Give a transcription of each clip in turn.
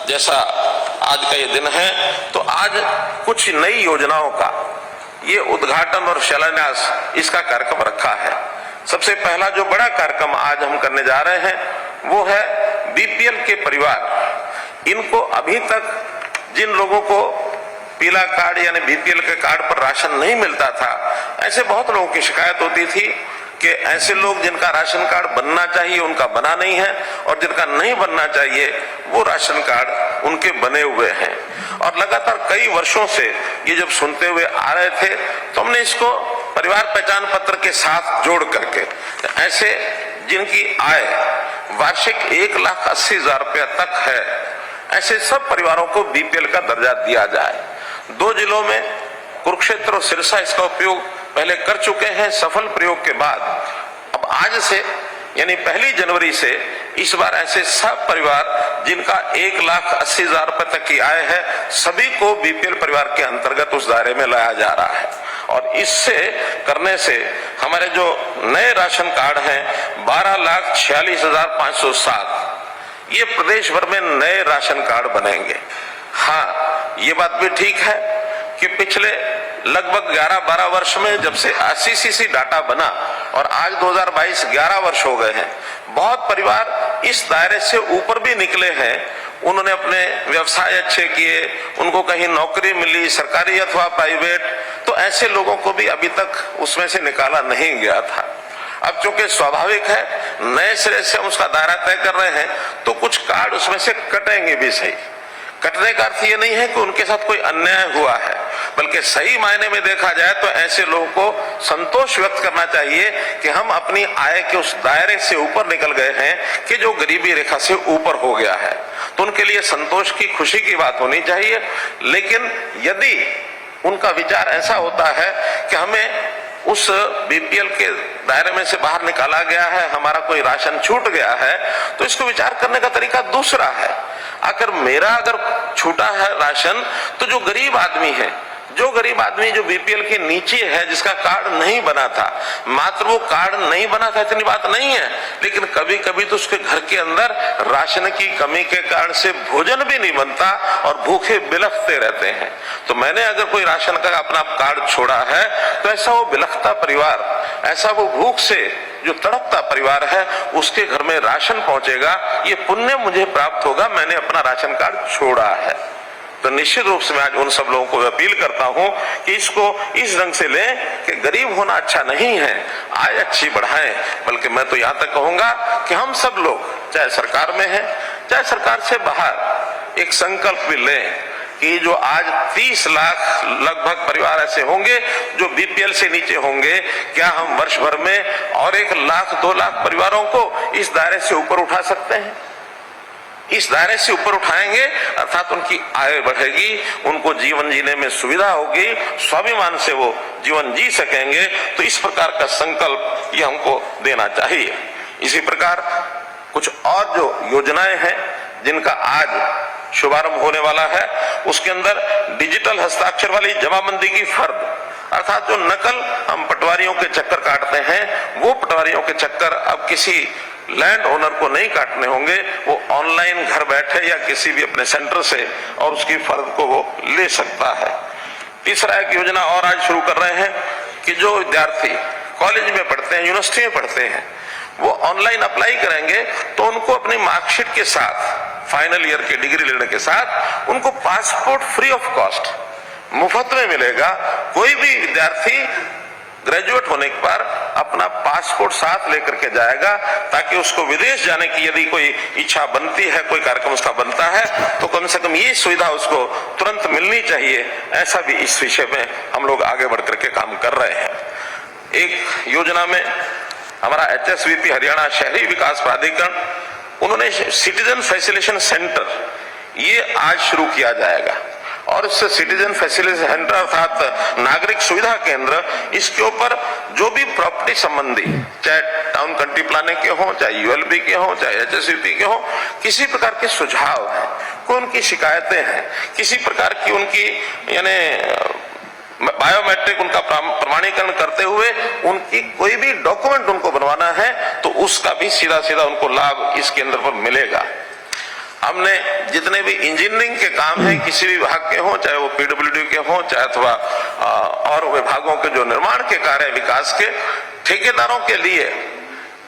जैसा आज का ये दिन है, तो आज कुछ नई योजनाओं का ये उद्घाटन और शिलान्यास इसका कार्यक्रम रखा है। सबसे पहला जो बड़ा कार्यक्रम आज हम करने जा रहे हैं वो है बीपीएल के परिवार। इनको अभी तक जिन लोगों को पीला कार्ड यानी बीपीएल के कार्ड पर राशन नहीं मिलता था, ऐसे बहुत लोगों की शिकायत होती थी कि ऐसे लोग जिनका राशन कार्ड बनना चाहिए उनका बना नहीं है और जिनका नहीं बनना चाहिए वो राशन कार्ड उनके बने हुए हैं। और लगातार कई वर्षों से ये जब सुनते हुए आ रहे थे तो हमने इसको परिवार पहचान पत्र के साथ जोड़ करके ऐसे जिनकी आय वार्षिक 1,80,000 रुपया तक है, ऐसे सब परिवारों को बीपीएल का दर्जा दिया जाए। 2 जिलों में कुरुक्षेत्र और सिरसा इसका उपयोग पहले कर चुके हैं। सफल प्रयोग के बाद अब आज से यानी 1 जनवरी से इस बार ऐसे सब परिवार जिनका 1,80,000 रुपए तक की आय है, सभी को बीपीएल परिवार के अंतर्गत उस दायरे में लाया जा रहा है। और इससे करने से हमारे जो नए राशन कार्ड हैं 12,46,507, ये प्रदेश भर में नए राशन कार्ड बनेंगे। हाँ, ये बात भी ठीक है कि पिछले लगभग 11-12 वर्ष में जब से आईसीसीसी डाटा बना और आज 2022 11 वर्ष हो गए हैं, बहुत परिवार इस दायरे से ऊपर भी निकले हैं। उन्होंने अपने व्यवसाय अच्छे किए, उनको कहीं नौकरी मिली, सरकारी अथवा प्राइवेट, तो ऐसे लोगों को भी अभी तक उसमें से निकाला नहीं गया था। अब चूंकि स्वाभाविक है नए सिरे से हम उसका दायरा तय कर रहे हैं, तो कुछ कार्ड उसमें से कटेंगे भी सही। कटने का अर्थ ये नहीं है कि उनके साथ कोई अन्याय हुआ है, बल्कि सही मायने में देखा जाए तो ऐसे लोगों को संतोष व्यक्त करना चाहिए कि हम अपनी आय के उस दायरे से ऊपर निकल गए हैं कि जो गरीबी रेखा से ऊपर हो गया है। तो उनके लिए संतोष की, खुशी की बात होनी चाहिए। लेकिन यदि उनका विचार ऐसा होता है कि हमें उस बीपीएल के दायरे में से बाहर निकाला गया है, हमारा कोई राशन छूट गया है, तो इसको विचार करने का तरीका दूसरा है। अगर मेरा छूटा है राशन, तो जो गरीब आदमी है, जो बीपीएल के नीचे है, जिसका कार्ड नहीं बना था, मात्र वो कार्ड नहीं बना था इतनी बात नहीं है, लेकिन कभी कभी तो उसके घर के अंदर राशन की कमी के कारण से भोजन भी नहीं बनता और भूखे बिलखते रहते हैं। तो मैंने अगर कोई राशन का अपना कार्ड छोड़ा है, तो ऐसा वो बिलखता परिवार, ऐसा वो भूख से जो तड़पता परिवार है, उसके घर में राशन पहुंचेगा, ये पुण्य मुझे प्राप्त होगा, मैंने अपना राशन कार्ड छोड़ा है। तो निश्चित रूप से मैं आज उन सब लोगों को अपील करता हूं कि इसको इस ढंग से लें कि गरीब होना अच्छा नहीं है, आय अच्छी बढ़ाएं। बल्कि मैं तो यहां तक कहूंगा कि हम सब लोग चाहे सरकार में हैं, चाहे सरकार से बाहर, एक संकल्प भी लें कि जो आज 30 लाख लगभग परिवार ऐसे होंगे जो बीपीएल से नीचे होंगे, क्या हम वर्ष भर में और 1 लाख 2 लाख परिवारों को इस दायरे से ऊपर उठा सकते हैं? इस दायरे से ऊपर उठाएंगे अर्थात उनकी आय बढ़ेगी, उनको जीवन जीने में सुविधा होगी, स्वाभिमान से वो जीवन जी सकेंगे। तो इस प्रकार का संकल्प ये हमको देना चाहिए। इसी प्रकार कुछ और जो योजनाएं हैं जिनका आज शुभारंभ होने वाला है, उसके अंदर डिजिटल हस्ताक्षर वाली जमाबंदी की फर्द, अर्थात जो नकल हम पटवारियों के चक्कर काटते हैं, वो पटवारियों के चक्कर अब किसी लैंड ओनर को नहीं काटने होंगे। वो ऑनलाइन घर बैठे या किसी भी अपने सेंटर से और उसकी फर्द को वो ले सकता है। तीसरा एक योजना और आज शुरू कर रहे हैं कि जो विद्यार्थी कॉलेज में पढ़ते हैं, यूनिवर्सिटी में पढ़ते हैं, वो ऑनलाइन अप्लाई करेंगे तो उनको अपनी मार्कशीट के साथ, फाइनल ईयर की डिग्री लेने के साथ, उनको पासपोर्ट फ्री ऑफ कॉस्ट मुफ्त में मिलेगा। कोई भी विद्यार्थी ग्रेजुएट होने के बाद अपना पासपोर्ट साथ लेकर के जाएगा, ताकि उसको विदेश जाने की यदि कोई इच्छा बनती है, कोई कार्यक्रम उसका बनता है, तो कम से कम ये सुविधा उसको तुरंत मिलनी चाहिए। ऐसा भी इस विषय में हम लोग आगे बढ़ करके काम कर रहे हैं। एक योजना में हमारा HSVP हरियाणा शहरी विकास प्राधिकरण, उन्होंने सिटीजन फैसिलिटेशन सेंटर ये आज शुरू किया जाएगा। और इस सिटीजन फैसिलिटी सेंटर अर्थात नागरिक सुविधा केंद्र, इसके ऊपर जो भी प्रॉपर्टी संबंधी, चाहे टाउन कंट्री प्लानिंग के हो, चाहे ULB के हो, चाहे HSVP के हो, किसी प्रकार के सुझाव हैं, कोई उनकी शिकायतें हैं, किसी प्रकार की उनकी यानी बायोमेट्रिक उनका प्रमाणीकरण करते हुए उनकी कोई भी डॉक्यूमेंट उनको बनवाना है, तो उसका भी सीधा सीधा उनको लाभ इस केंद्र पर मिलेगा। हमने जितने भी इंजीनियरिंग के काम हैं किसी भी विभाग के हों, चाहे वो पीडब्ल्यूडी के हों, चाहे अथवा और विभागों के जो निर्माण के कार्य है विकास के, ठेकेदारों के लिए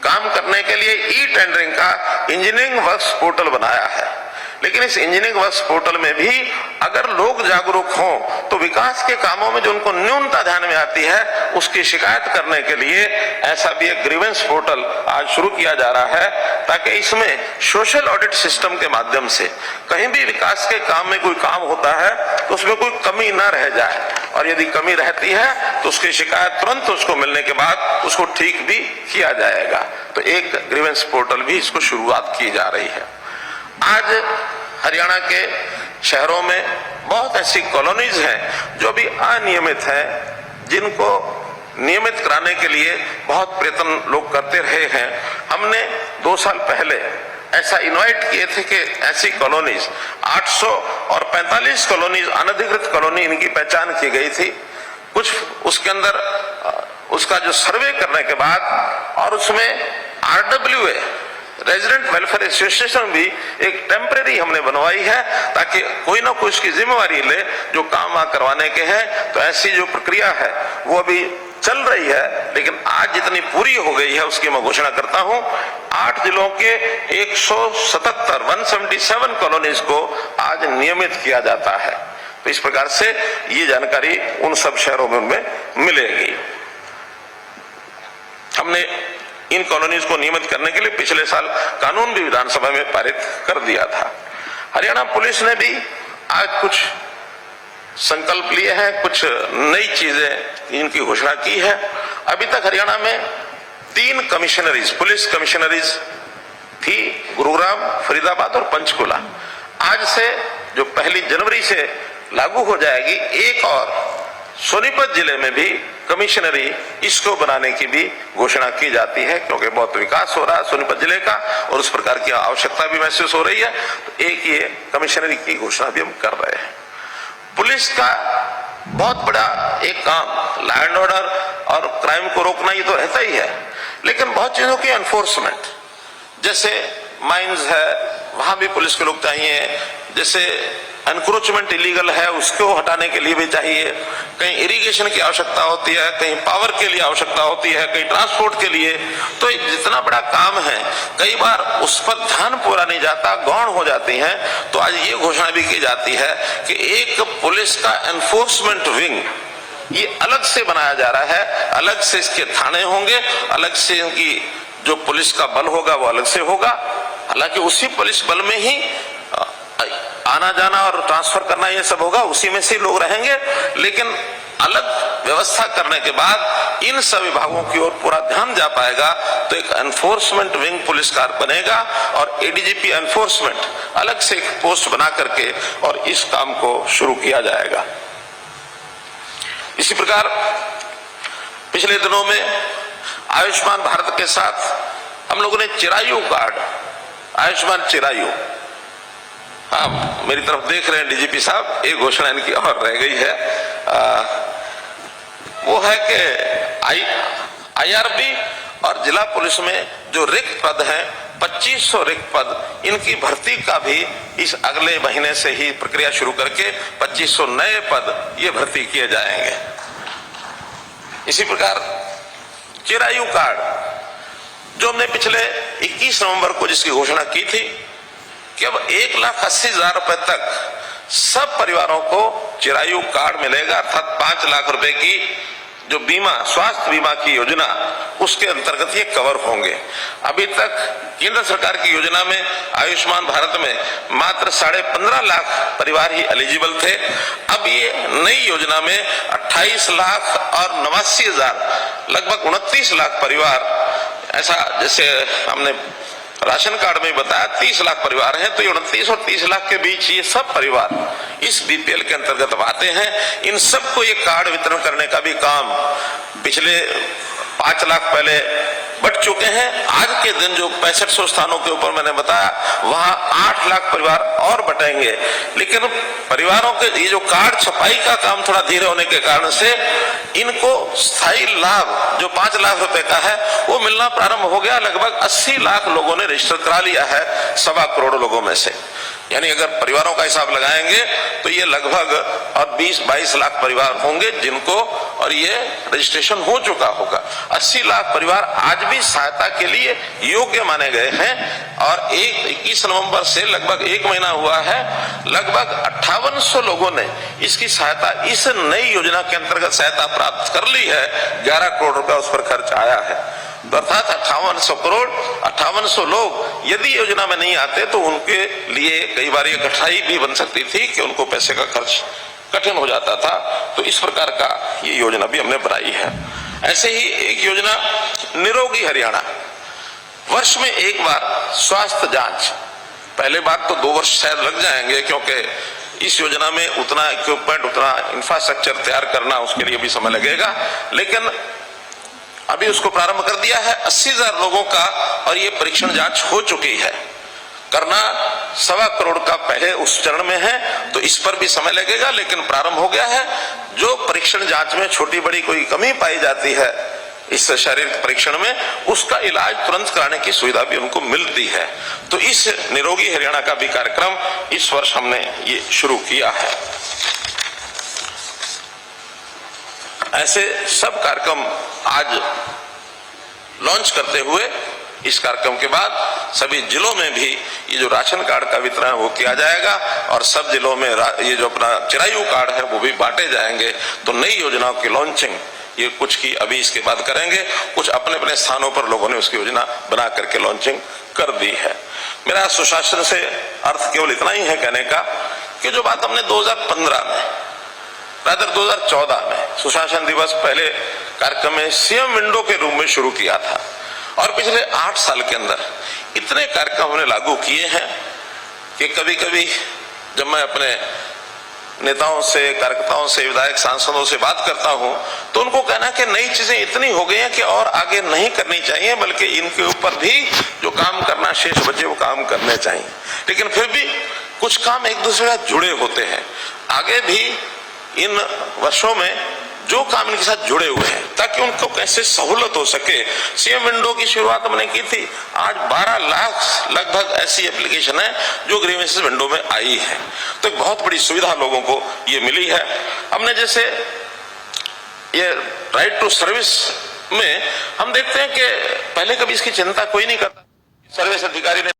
काम करने के लिए ई टेंडरिंग का इंजीनियरिंग वर्क्स पोर्टल बनाया है। लेकिन इस इंजीनियरिंग वर्क्स पोर्टल में भी अगर लोग जागरूक हों तो विकास के कामों में जो उनको न्यूनता ध्यान में आती है उसकी शिकायत करने के लिए ऐसा भी एक ग्रीवेंस पोर्टल आज शुरू किया जा रहा है, ताकि इसमें सोशल ऑडिट सिस्टम के माध्यम से कहीं भी विकास के काम में कोई काम होता है तो उसमें कोई कमी न रह जाए, और यदि कमी रहती है तो उसकी शिकायत तुरंत उसको मिलने के बाद उसको ठीक भी किया जाएगा। तो एक ग्रीवेंस पोर्टल भी इसको शुरुआत की जा रही है। आज हरियाणा के शहरों में बहुत ऐसी कॉलोनीज हैं जो भी अनियमित हैं, जिनको नियमित कराने के लिए बहुत प्रयत्न लोग करते रहे हैं। हमने 2 साल पहले ऐसा इनवाइट किए थे कि ऐसी कॉलोनीज 800 और 45 कॉलोनीज अनधिकृत कॉलोनी इनकी पहचान की गई थी। कुछ उसके अंदर उसका जो सर्वे करने के बाद और उसमें RWA रेजिडेंट वेलफेयर एसोसिएशन भी एक टेम्परेरी हमने बनवाई है, ताकि कोई ना कोई उसकी जिम्मेवारी ले जो काम वहां करवाने के हैं। तो ऐसी जो प्रक्रिया है वो अभी चल रही है, लेकिन आज जितनी पूरी हो गई है उसकी मैं घोषणा करता हूं। 8 जिलों के 177 कॉलोनीज को आज नियमित किया जाता है। तो इस प्रकार से ये जानकारी उन सब शहरों में मिलेगी। हमने इन कॉलोनीज को नियमित करने के लिए पिछले साल कानून भी विधानसभा में पारित कर दिया था। हरियाणा पुलिस ने भी आज कुछ संकल्प लिए हैं, कुछ नई चीजें इनकी घोषणा की है। अभी तक हरियाणा में 3 कमिश्नरीज, पुलिस कमिश्नरीज थी, गुरुग्राम, फरीदाबाद और पंचकुला। आज से जो 1 जनवरी से लागू हो जाएगी, एक और सोनीपत जिले में भी कमिश्नरी इसको बनाने की भी घोषणा की जाती है, क्योंकि बहुत विकास हो रहा है सोनीपत जिले का और उस प्रकार की आवश्यकता भी महसूस हो रही है। तो एक ये कमिश्नरी की घोषणा भी हम कर रहे हैं। पुलिस का बहुत बड़ा एक काम लॉ एंड ऑर्डर और क्राइम को रोकना ये तो रहता ही है, लेकिन बहुत चीजों की एनफोर्समेंट, जैसे माइंस है वहां भी पुलिस के लोग चाहिए, जैसे एनक्रोचमेंट इलीगल है उसको हटाने के लिए भी चाहिए, कहीं इरिगेशन की आवश्यकता होती है, कहीं पावर के लिए आवश्यकता होती है, कहीं ट्रांसपोर्ट के लिए। तो जितना बड़ा काम है कई बार उस पर ध्यान पूरा नहीं जाता, गौण हो जाती हैं। तो आज ये घोषणा भी की जाती है कि एक पुलिस का एनफोर्समेंट विंग ये अलग से बनाया जा रहा है, अलग से इसके थाने होंगे, अलग से इनकी जो पुलिस का बल होगा वो अलग से होगा। हालांकि उसी पुलिस बल में ही आना जाना और ट्रांसफर करना ये सब होगा, उसी में से लोग रहेंगे, लेकिन अलग व्यवस्था करने के बाद इन सब विभागों की ओर पूरा ध्यान जा पाएगा। तो एक एनफोर्समेंट विंग पुलिस कार बनेगा और एडीजीपी एनफोर्समेंट अलग से एक पोस्ट बना करके और इस काम को शुरू किया जाएगा। इसी प्रकार पिछले दिनों में आयुष्मान भारत के साथ हम लोगों ने चिरायु कार्ड, आयुष्मान चिरायु, हाँ मेरी तरफ देख रहे हैं डीजीपी साहब, एक घोषणा इनकी और रह गई है, वो है कि आईआरबी और जिला पुलिस में जो रिक्त पद हैं 2500 रिक्त पद, इनकी भर्ती का भी इस अगले महीने से ही प्रक्रिया शुरू करके 2500 नए पद ये भर्ती किए जाएंगे। इसी प्रकार चिरायु कार्ड जो हमने पिछले 21 नवंबर को जिसकी घोषणा की थी कि अब 1,80,000 रुपए तक सब परिवारों को चिरायु कार्ड मिलेगा, अर्थात 5 लाख रुपए की जो बीमा, स्वास्थ्य बीमा की योजना, उसके अंतर्गत ये कवर होंगे। अभी तक केंद्र सरकार की योजना में आयुष्मान भारत में मात्र 15.5 लाख परिवार ही एलिजिबल थे। अब ये नई योजना में 28 लाख और 89,000, लगभग 29 लाख परिवार, ऐसा जैसे हमने राशन कार्ड में बताया 30 लाख परिवार हैं, तो 29 और 30 लाख के बीच ये सब परिवार इस बीपीएल के अंतर्गत आते हैं। इन सबको ये कार्ड वितरण करने का भी काम पिछले 5 लाख पहले बट चुके हैं। आज के दिन जो 6500 स्थानों के ऊपर मैंने बताया, वहां 8 लाख परिवार और बटेंगे। लेकिन परिवारों के ये जो कार्ड छपाई का काम थोड़ा धीरे होने के कारण से इनको स्थायी लाभ जो 5 लाख रुपए का है वो मिलना प्रारंभ हो गया। लगभग 80 लाख लोगों ने रजिस्टर करा लिया है 1.25 करोड़ लोगों में से। यानी अगर परिवारों का हिसाब लगाएंगे तो ये लगभग और 20-22 लाख परिवार होंगे जिनको, और ये रजिस्ट्रेशन हो चुका होगा। 80 लाख परिवार आज भी सहायता के लिए योग्य माने गए हैं और 21 नवंबर से लगभग 1 महीना हुआ है, लगभग 5800 लोगों ने इसकी सहायता, इस नई योजना के अंतर्गत सहायता प्राप्त कर ली है। 11 करोड़ रुपया उस पर खर्च आया है। अर्थात 5800 करोड़, 5800 लोग यदि योजना में नहीं आते तो उनके लिए कई बार ये कठिनाई भी बन सकती थी कि उनको पैसे का खर्च कठिन हो जाता था। तो इस प्रकार का ये योजना भी हमने बनाई है। ऐसे ही एक योजना निरोगी हरियाणा, वर्ष में एक बार स्वास्थ्य जांच। पहले बात तो 2 वर्ष शायद लग जाएंगे क्योंकि इस योजना में उतना इक्विपमेंट, उतना इंफ्रास्ट्रक्चर तैयार करना, उसके लिए भी समय लगेगा, लेकिन अभी उसको प्रारंभ कर दिया है। 80,000 लोगों का और ये परीक्षण जांच हो चुकी है। करना 1.25 करोड़ का पहले उस चरण में है, तो इस पर भी समय लगेगा, लेकिन प्रारंभ हो गया है। जो परीक्षण जांच में छोटी बड़ी कोई कमी पाई जाती है इस शारीरिक परीक्षण में, उसका इलाज तुरंत कराने की सुविधा भी उनको मिलती है। तो इस निरोगी हरियाणा का भी कार्यक्रम इस वर्ष हमने ये शुरू किया है। ऐसे सब कार्यक्रम आज लॉन्च करते हुए, इस कार्यक्रम के बाद सभी जिलों में भी ये जो राशन कार्ड का वितरण वो किया जाएगा और सब जिलों में ये जो अपना चिरायु कार्ड है वो भी बांटे जाएंगे। तो नई योजनाओं की लॉन्चिंग ये कुछ की अभी इसके बाद करेंगे, कुछ अपने अपने स्थानों पर लोगों ने उसकी योजना बना करके लॉन्चिंग कर दी है। मेरा सुशासन से अर्थ केवल इतना ही है कहने का कि जो बात हमने 2015 में, रादर 2014 में सुशासन दिवस पहले कार्यक्रम में सीएम विंडो के रूप में शुरू किया था, और पिछले 8 साल के अंदर इतने कार्यक्रम हमने लागू किए हैं कि कभी कभी जब मैं अपने नेताओं से, कार्यकर्ताओं से, विधायक सांसदों से बात करता हूं तो उनको कहना कि नई चीजें इतनी हो गई हैं कि और आगे नहीं करनी चाहिए, बल्कि इनके ऊपर भी जो काम करना शेष बचे वो काम करने चाहिए। लेकिन फिर भी कुछ काम एक दूसरे से जुड़े होते हैं। आगे भी इन वर्षों में जो काम इनके साथ जुड़े हुए हैं ताकि उनको कैसे सहूलत हो सके। सीएम विंडो की शुरुआत हमने की थी, आज 12 लाख लगभग ऐसी एप्लीकेशन है जो ग्रीवेंसेस विंडो में आई है। तो एक बहुत बड़ी सुविधा लोगों को ये मिली है। हमने जैसे ये राइट टू सर्विस में हम देखते हैं कि पहले कभी इसकी चिंता कोई नहीं करता, सर्विस अधिकारी ने